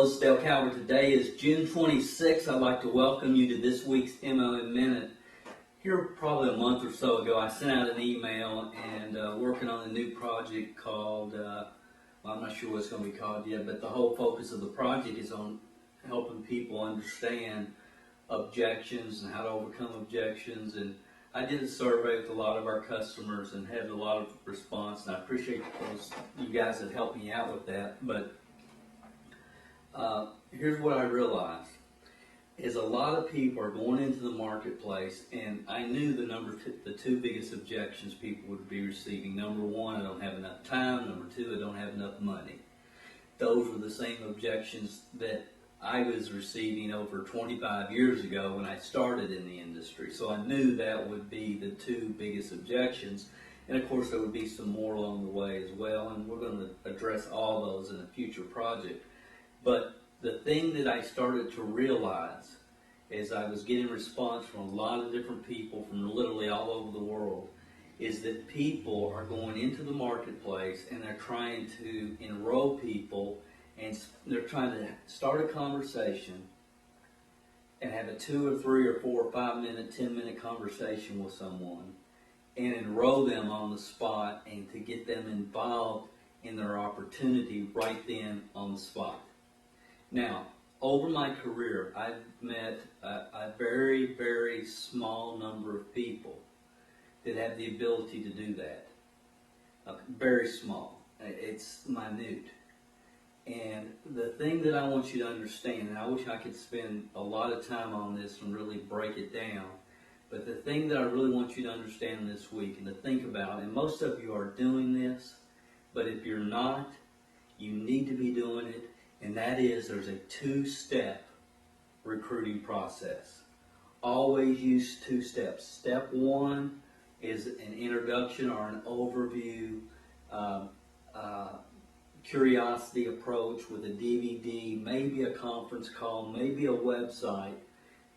Hello, this is Dale Calvert. Today is June 26th. I'd like to welcome you to this week's MLM Minute. Here, probably a month or so ago, I sent out an email and working on a new project called, I'm not sure what it's going to be called yet, but the whole focus of the project is on helping people understand objections and how to overcome objections. And I did a survey with a lot of our customers and had a lot of response, and I appreciate you guys that helped me out with that. But here's what I realized, is a lot of people are going into the marketplace, and I knew the two biggest objections people would be receiving. Number one, I don't have enough time. Number two, I don't have enough money. Those were the same objections that I was receiving over 25 years ago when I started in the industry. So I knew that would be the two biggest objections. And of course, there would be some more along the way as well, and we're going to address all those in a future project. But the thing that I started to realize as I was getting response from a lot of different people from literally all over the world is that people are going into the marketplace and they're trying to enroll people, and they're trying to start a conversation and have a 2 or 3 or 4 or 5 minute, 10-minute conversation with someone and enroll them on the spot and to get them involved in their opportunity right then on the spot. Now, over my career, I've met a very, very small number of people that have the ability to do that. Very small. It's minute. And the thing that I want you to understand, and I wish I could spend a lot of time on this and really break it down, but the thing that I really want you to understand this week and to think about, and most of you are doing this, but if you're not, you need to be doing it. And that is, there's a 2-step recruiting process. Always use 2 steps. Step 1 is an introduction or an overview, curiosity approach with a DVD, maybe a conference call, maybe a website.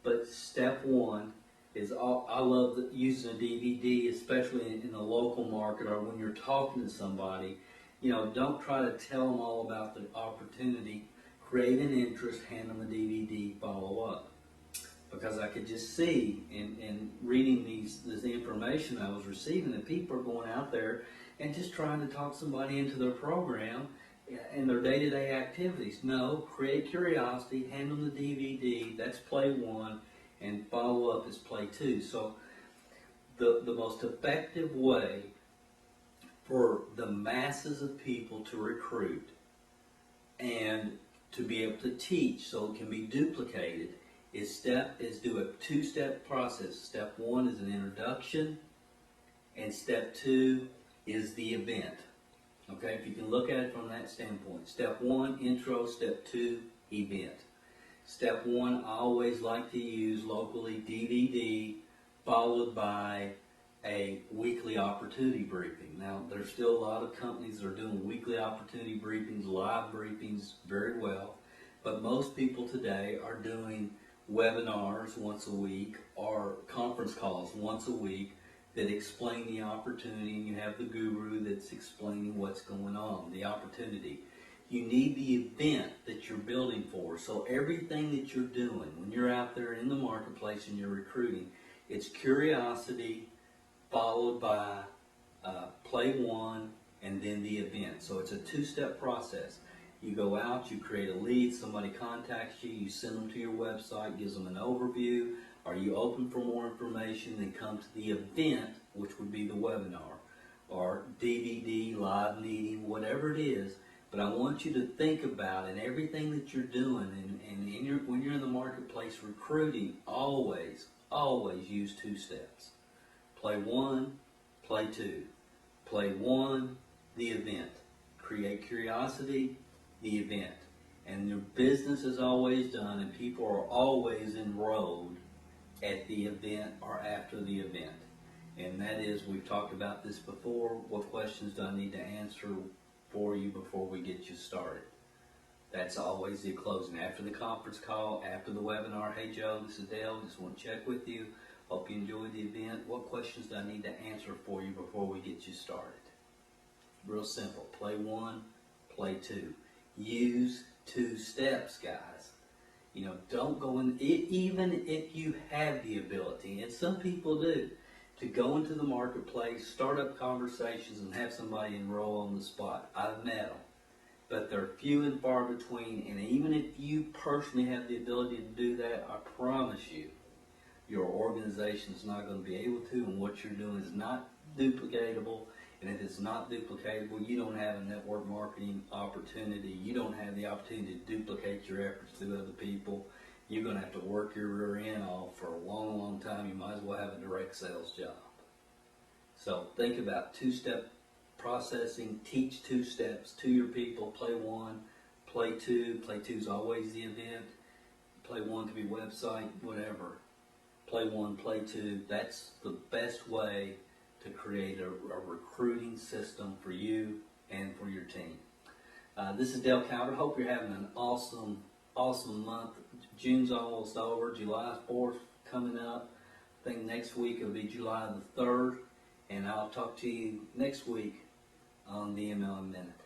But step 1 is, I love using a DVD, especially in the local market or when you're talking to somebody. You know, don't try to tell them all about the opportunity. Create an interest, hand them a DVD, follow up. Because I could just see in reading this information I was receiving that people are going out there and just trying to talk somebody into their program and their day-to-day activities. No, create curiosity, hand them the DVD, that's play 1, and follow up is play 2. So the most effective way for the masses of people to recruit and to be able to teach so it can be duplicated is do a 2-step process. Step 1 is an introduction, and step 2 is the event. Okay, if you can look at it from that standpoint. Step 1, intro. Step 2, event. Step 1, I always like to use locally DVD, followed by a weekly opportunity briefing. Now, there's still a lot of companies that are doing weekly opportunity briefings, live briefings very well, but most people today are doing webinars once a week or conference calls once a week that explain the opportunity, and you have the guru that's explaining what's going on, the opportunity. You need the event that you're building for. So everything that you're doing when you're out there in the marketplace and you're recruiting, it's curiosity, followed by play 1, and then the event. So it's a 2-step process. You go out, you create a lead, somebody contacts you, you send them to your website, gives them an overview. Are you open for more information? Then come to the event, which would be the webinar, or DVD, live meeting, whatever it is. But I want you to think about, in everything that you're doing, and when you're in the marketplace recruiting, always use 2 steps. Play 1, play 2. Play 1, the event. Create curiosity, the event. And your business is always done, and people are always enrolled at the event or after the event. And that is, we've talked about this before, what questions do I need to answer for you before we get you started? That's always the closing. After the conference call, after the webinar, hey Joe, this is Dale, just want to check with you. Hope you enjoyed the event. What questions do I need to answer for you before we get you started? Real simple. Play 1, play 2. use 2 steps, guys. You know, don't go in, even if you have the ability, and some people do, to go into the marketplace, start up conversations, and have somebody enroll on the spot. I've met them, but they're few and far between. And even if you personally have the ability to do that, I promise you, your organization is not going to be able to, and what you're doing is not duplicatable. And if it's not duplicatable, you don't have a network marketing opportunity. You don't have the opportunity to duplicate your efforts to other people. You're going to have to work your rear end off for a long, long time. You might as well have a direct sales job. So think about 2-step processing. Teach 2 steps to your people. Play 1, play 2. Play 2 is always the event. Play 1 could be website, whatever. Play 1, play 2. That's the best way to create a recruiting system for you and for your team. This is Dale Calvert. Hope you're having an awesome month. June's almost over. July 4th coming up. I think next week it'll be July the 3rd. And I'll talk to you next week on the MLM Minute.